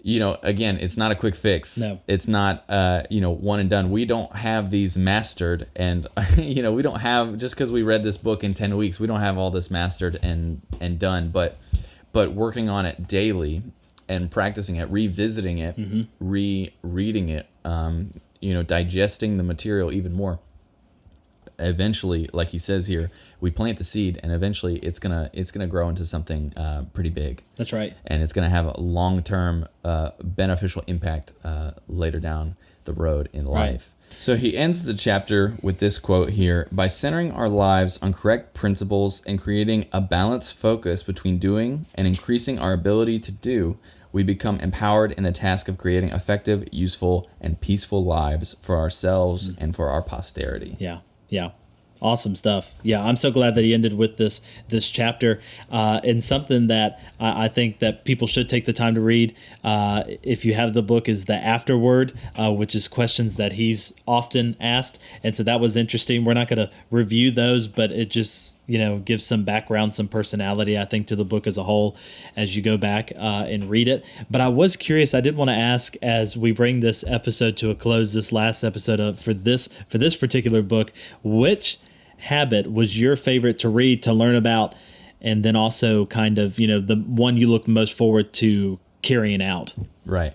again, it's not a quick fix. No. It's not, one and done. We don't have these mastered, and, we don't have, just because we read this book in 10 weeks, we don't have all this mastered and done, but working on it daily and practicing it, revisiting it, rereading it, digesting the material even more. Eventually, like he says here, we plant the seed, and eventually it's gonna grow into something pretty big. That's right. And it's gonna have a long-term beneficial impact later down the road in life. Right. So he ends the chapter with this quote here: "By centering our lives on correct principles and creating a balanced focus between doing and increasing our ability to do, we become empowered in the task of creating effective, useful, and peaceful lives for ourselves and for our posterity." Yeah. Awesome stuff. Yeah, I'm so glad that he ended with this chapter, and something that I think that people should take the time to read. If you have the book, is the afterword, which is questions that he's often asked, and so that was interesting. We're not going to review those, but it just gives some background, some personality, I think, to the book as a whole as you go back and read it. But I was curious. I did want to ask, as we bring this episode to a close, this last episode for this particular book, which habit was your favorite to read, to learn about, and then also kind of the one you look most forward to carrying out? Right.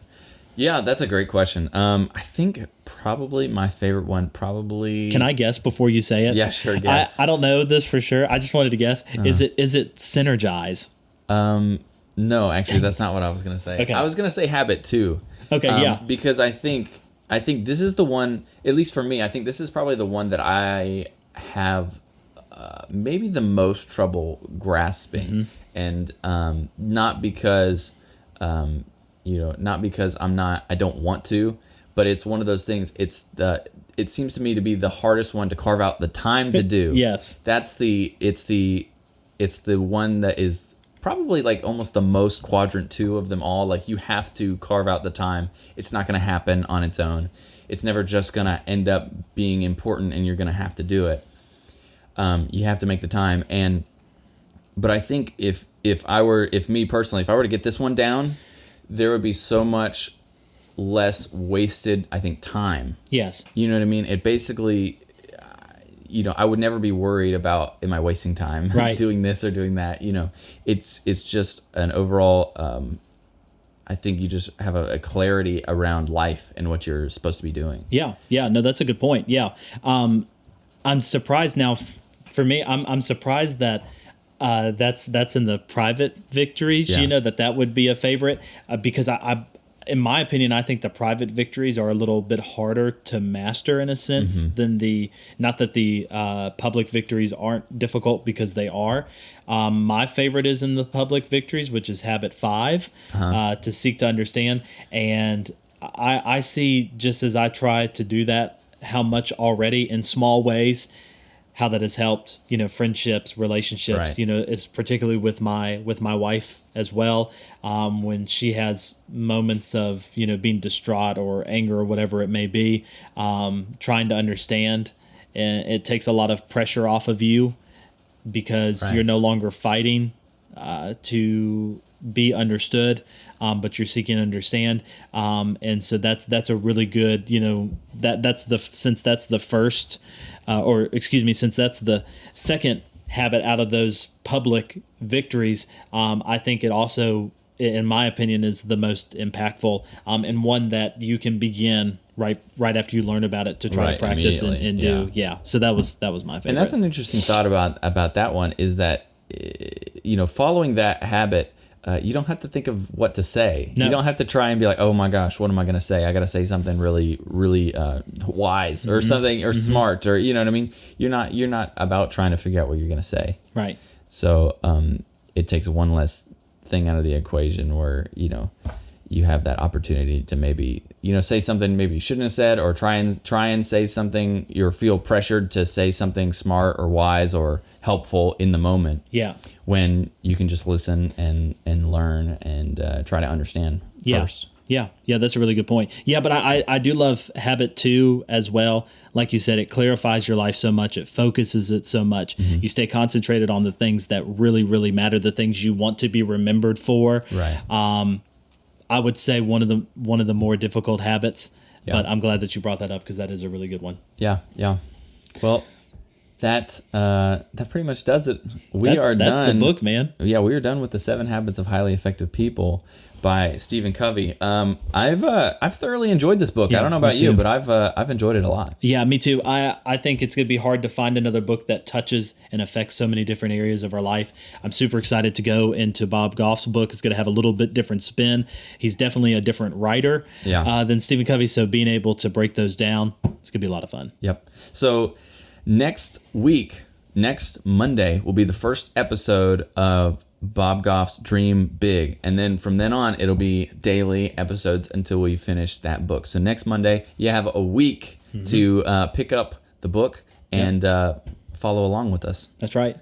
Yeah, that's a great question. I think probably my favorite one Can I guess before you say it? Yeah, sure, guess. I don't know this for sure. I just wanted to guess. Is it Synergize? No, actually, that's not what I was going to say. Okay. I was going to say Habit too. Okay, yeah. Because I think this is the one, at least for me, I think this is probably the one that I have maybe the most trouble grasping, and not because I don't want to, but it's one of those things. It seems to me to be the hardest one to carve out the time to do. Yes, it's the one that is probably like almost the most quadrant 2 of them all. Like, you have to carve out the time. It's not going to happen on its own. It's never just going to end up being important and you're going to have to do it. You have to make the time. But I think if me personally, if I were to get this one down, there would be so much less wasted, I think, time. Yes. You know what I mean? It basically, I would never be worried about, am I wasting time doing this or doing that? It's just an overall, I think you just have a clarity around life and what you're supposed to be doing. Yeah. No, that's a good point. Yeah. I'm surprised now. For me, I'm surprised that that's in the private victories. Yeah. That would be a favorite, because I, in my opinion, I think the private victories are a little bit harder to master in a sense than not that the public victories aren't difficult, because they are. My favorite is in the public victories, which is Habit 5, to seek to understand. And I see, just as I try to do that, how much already in small ways, how that has helped, friendships, relationships, is particularly with my wife as well. When she has moments of, being distraught or anger or whatever it may be, trying to understand, and it takes a lot of pressure off of you, because you're no longer fighting to be understood, but you're seeking to understand. And so that's a really good, since that's the first, since that's the second habit out of those public victories, I think it also, in my opinion, is the most impactful, and one that you can begin right after you learn about it to try to practice and do. Yeah. So that was my favorite. And that's an interesting thought about that one, is that, following that habit, you don't have to think of what to say. No. You don't have to try and be like, oh my gosh, what am I going to say? I got to say something really, really wise or something, or smart, or you know what I mean? You're not about trying to figure out what you're going to say. Right. So it takes one less thing out of the equation where, you have that opportunity to maybe, say something maybe you shouldn't have said, or try and say something, you feel pressured to say something smart or wise or helpful in the moment. Yeah. When you can just listen and learn and try to understand first. Yeah, that's a really good point. Yeah, but I do love Habit 2 as well. Like you said, it clarifies your life so much. It focuses it so much. You stay concentrated on the things that really, really matter, the things you want to be remembered for. Right. I would say one of the more difficult habits. Yeah. But I'm glad that you brought that up because that is a really good one. Yeah, yeah. Well, that pretty much does it. That's the book, man. Yeah, we are done with the 7 Habits of Highly Effective People by Stephen Covey. I've thoroughly enjoyed this book. Yeah, I don't know me about you, too. but I've enjoyed it a lot. Yeah, me too. I think it's going to be hard to find another book that touches and affects so many different areas of our life. I'm super excited to go into Bob Goff's book. It's going to have a little bit different spin. He's definitely a different writer than Stephen Covey, so being able to break those down, it's going to be a lot of fun. Yep. So next Monday, will be the first episode of Bob Goff's Dream Big. And then from then on, it'll be daily episodes until we finish that book. So next Monday, you have a week to pick up the book and follow along with us. That's right.